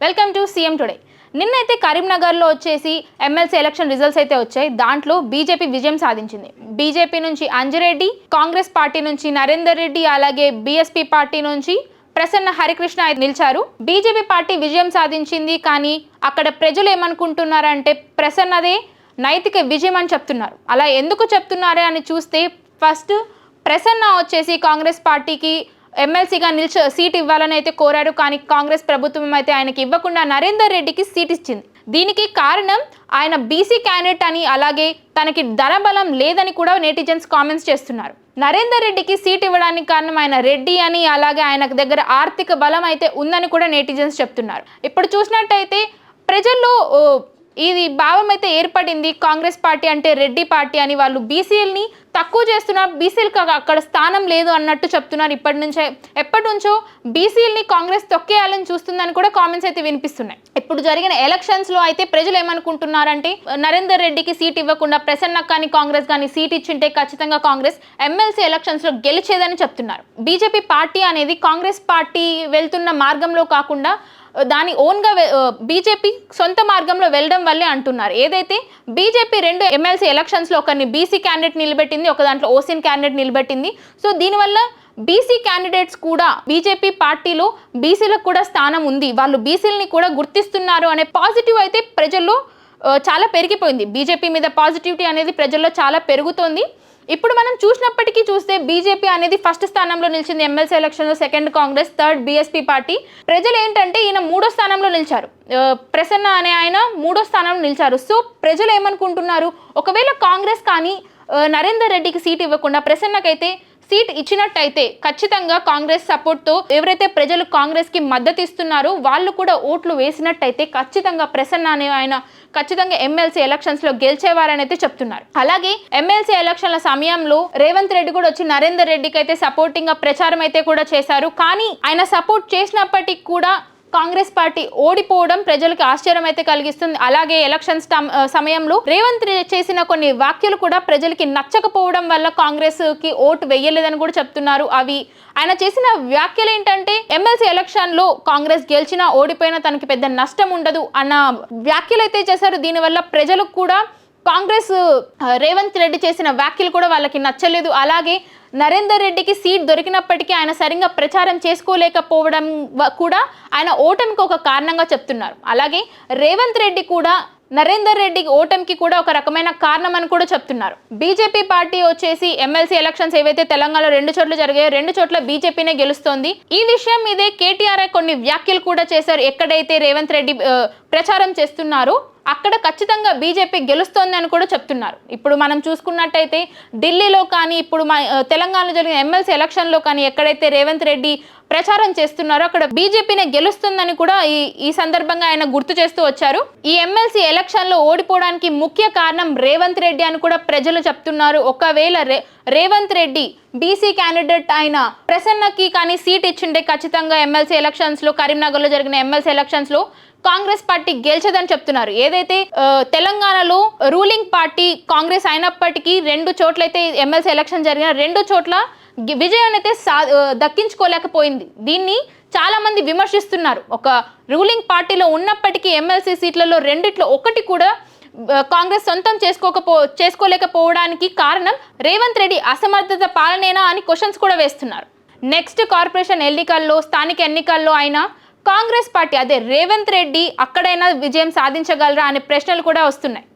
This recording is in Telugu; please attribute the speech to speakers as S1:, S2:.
S1: Welcome to CM today. నిన్నైతే కరీంనగర్లో వచ్చేసి ఎమ్మెల్సీ ఎలక్షన్ రిజల్ట్స్ అయితే వచ్చాయి. దాంట్లో బీజేపీ విజయం సాధించింది. బీజేపీ నుంచి అంజిరెడ్డి, కాంగ్రెస్ పార్టీ నుంచి నరేందర్ రెడ్డి, అలాగే బీఎస్పీ పార్టీ నుంచి ప్రసన్న హరికృష్ణ నిలిచారు. బీజేపీ పార్టీ విజయం సాధించింది, కానీ అక్కడ ప్రజలు ఏమనుకుంటున్నారంటే ప్రసన్నదే నైతిక విజయం అని చెప్తున్నారు. అలా ఎందుకు చెప్తున్నారే అని చూస్తే, ఫస్ట్ ప్రసన్న వచ్చేసి కాంగ్రెస్ పార్టీకి ఎమ్మెల్సీగా సీట్ ఇవ్వాలని అయితే కోరారు. కానీ కాంగ్రెస్ ప్రభుత్వం అయితే ఆయనకి ఇవ్వకుండా నరేందర్ రెడ్డికి సీట్ ఇచ్చింది. దీనికి కారణం ఆయన బీసీ క్యాండిడేట్ అని, అలాగే తనకి ధనబలం లేదని కూడా నెటిజన్స్ కామెంట్స్ చేస్తున్నారు. నరేందర్ రెడ్డికి సీట్ ఇవ్వడానికి కారణం ఆయన రెడ్డి అని, అలాగే ఆయన దగ్గర ఆర్థిక బలం అయితే ఉందని కూడా నెటిజన్స్ చెప్తున్నారు. ఇప్పుడు చూసినట్టయితే ప్రజల్లో ఇది భావం అయితే ఏర్పడింది, కాంగ్రెస్ పార్టీ అంటే రెడ్డి పార్టీ అని. వాళ్ళు బీసీలని తక్కువ చేస్తున్నారు, బీసీలకు అక్కడ స్థానం లేదు అన్నట్టు చెప్తున్నారు. ఎప్పటి నుంచో బీసీలని కాంగ్రెస్ తొక్కేయాలని చూస్తుందని కూడా కామెంట్స్ అయితే వినిపిస్తున్నాయి. ఇప్పుడు జరిగిన ఎలక్షన్స్లో అయితే ప్రజలు ఏమనుకుంటున్నారంటే నరేందర్ రెడ్డికి సీట్ ఇవ్వకుండా ప్రసన్న కానీ కాంగ్రెస్ కానీ సీట్ ఇచ్చింటే ఖచ్చితంగా కాంగ్రెస్ ఎమ్మెల్సీ ఎలక్షన్స్లో గెలిచేదని చెప్తున్నారు. బీజేపీ పార్టీ అనేది కాంగ్రెస్ పార్టీ వెళ్తున్న మార్గంలో కాకుండా దాని ఓన్గా బీజేపీ సొంత మార్గంలో వెళ్ళడం వల్లే అంటున్నారు. ఏదైతే బీజేపీ 2 ఎమ్మెల్సీ ఎలక్షన్స్లో ఒకరిని బీసీ క్యాండిడేట్ నిలబెట్టింది, ఒక దాంట్లో ఓసీన్ క్యాండిడేట్ నిలబెట్టింది. సో దీనివల్ల బీసీ క్యాండిడేట్స్ కూడా బీజేపీ పార్టీలో బీసీలకు కూడా స్థానం ఉంది, వాళ్ళు బీసీలని కూడా గుర్తిస్తున్నారు అనే పాజిటివ్ అయితే ప్రజల్లో చాలా పెరిగిపోయింది. బీజేపీ మీద పాజిటివిటీ అనేది ప్రజల్లో చాలా పెరుగుతోంది. ఇప్పుడు మనం చూస్తే బీజేపీ అనేది ఫస్ట్ స్థానంలో నిలిచింది ఎమ్మెల్సీ ఎలక్షన్లో, second Congress, third BSP party. ప్రజలు ఏంటంటే ఈయన 3వ స్థానంలో నిలిచారు, ప్రసన్న అనే ఆయన 3వ స్థానంలో నిలిచారు. సో ప్రజలు ఏమనుకుంటున్నారు, ఒకవేళ కాంగ్రెస్ కానీ నరేందర్ రెడ్డికి సీట్ ఇవ్వకుండా ప్రసన్నకైతే సీట్ ఇచ్చినట్టయితే ఖచ్చితంగా కాంగ్రెస్ సపోర్ట్తో ఎవరైతే ప్రజలు కాంగ్రెస్కి మద్దతు ఇస్తున్నారో వాళ్ళు కూడా ఓట్లు వేసినట్టయితే ఖచ్చితంగా ప్రసన్న అనే ఆయన ఖచ్చితంగా ఎమ్మెల్సీ ఎలక్షన్స్లో గెలిచేవారని అయితే చెప్తున్నారు. అలాగే ఎమ్మెల్సీ ఎలక్షన్ల సమయంలో రేవంత్ రెడ్డి కూడా వచ్చి నరేందర్ రెడ్డికి అయితే సపోర్టింగ్గా ప్రచారం అయితే కూడా చేశారు. కానీ ఆయన సపోర్ట్ చేసినప్పటికీ కూడా కాంగ్రెస్ పార్టీ ఓడిపోవడం ప్రజలకు ఆశ్చర్యం అయితే కలిగిస్తుంది. అలాగే ఎలక్షన్స్ సమయంలో రేవంత్ చేసిన కొన్ని వ్యాఖ్యలు కూడా ప్రజలకి నచ్చకపోవడం వల్ల కాంగ్రెస్ కి ఓటు వేయలేదని కూడా చెప్తున్నారు. అవి ఆయన చేసిన వ్యాఖ్యలు ఏంటంటే ఎమ్మెల్సీ ఎలక్షన్ లో కాంగ్రెస్ గెలిచినా ఓడిపోయినా తనకి పెద్ద నష్టం ఉండదు అన్న వ్యాఖ్యలు అయితే చేశారు. దీనివల్ల ప్రజలకు కూడా కాంగ్రెస్ రేవంత్ రెడ్డి చేసిన వ్యాఖ్యలు కూడా వాళ్ళకి నచ్చలేదు. అలాగే నరేందర్ రెడ్డికి సీట్ దొరికినప్పటికీ ఆయన సరిగ్గా ప్రచారం చేసుకోలేకపోవడం కూడా ఆయన ఓటమికి ఒక కారణంగా చెప్తున్నారు. అలాగే రేవంత్ రెడ్డి కూడా నరేందర్ రెడ్డి ఓటమికి కూడా ఒక రకమైన కారణం అని కూడా చెప్తున్నారు. బీజేపీ పార్టీ వచ్చేసి ఎమ్మెల్సీ ఎలక్షన్స్ ఏవైతే తెలంగాణలో 2 చోట్ల జరిగాయో 2 చోట్ల బీజేపీనే గెలుస్తోంది. ఈ విషయం మీదే కేటీఆర్ కొన్ని వ్యాఖ్యలు కూడా చేశారు. ఎక్కడైతే రేవంత్ రెడ్డి ప్రచారం చేస్తున్నారో అక్కడ ఖచ్చితంగా బీజేపీ గెలుస్తోంది అని కూడా చెప్తున్నారు. ఇప్పుడు మనం చూసుకున్నట్టయితే ఢిల్లీలో కానీ ఇప్పుడు తెలంగాణలో జరిగిన ఎమ్మెల్సీ ఎలక్షన్లో కానీ ఎక్కడైతే రేవంత్ రెడ్డి ప్రచారం చేస్తున్నారో అక్కడ బీజేపీనే గెలుస్తుందని కూడా ఈ సందర్భంగా ఆయన గుర్తు చేస్తూ వచ్చారు. ఈ ఎమ్మెల్సీ ఎలక్షన్లో ఓడిపోవడానికి ముఖ్య కారణం రేవంత్ రెడ్డి అని కూడా ప్రజలు చెప్తున్నారు. ఒకవేళ రేవంత్ రెడ్డి బీసీ క్యాండిడేట్ అయిన ప్రసన్నకి కానీ సీట్ ఇచ్చిండే ఖచ్చితంగా ఎమ్మెల్సీ ఎలక్షన్స్లో కరీంనగర్లో జరిగిన ఎమ్మెల్సీ ఎలక్షన్స్లో కాంగ్రెస్ పార్టీ గెలిచదని చెప్తున్నారు. ఏదైతే తెలంగాణలో రూలింగ్ పార్టీ కాంగ్రెస్ అయినప్పటికీ 2 చోట్లయితే ఎమ్మెల్సీ ఎలక్షన్ జరిగిన 2 చోట్ల విజయాన్ని అయితే దక్కించుకోలేకపోయింది. దీన్ని చాలా మంది విమర్శిస్తున్నారు. ఒక రూలింగ్ పార్టీలో ఉన్నప్పటికీ ఎమ్మెల్సీ సీట్లలో 2 ఒకటి కూడా కాంగ్రెస్ సొంతం చేసుకోలేకపోవడానికి కారణం రేవంత్ రెడ్డి అసమర్థత పాలనేనా అని క్వశ్చన్స్ కూడా వేస్తున్నారు. నెక్స్ట్ కార్పొరేషన్ ఎన్నికల్లో, స్థానిక ఎన్నికల్లో అయినా కాంగ్రెస్ పార్టీ అదే రేవంత్ రెడ్డి అక్కడైనా విజయం సాధించగలరా అనే ప్రశ్నలు కూడా వస్తున్నాయి.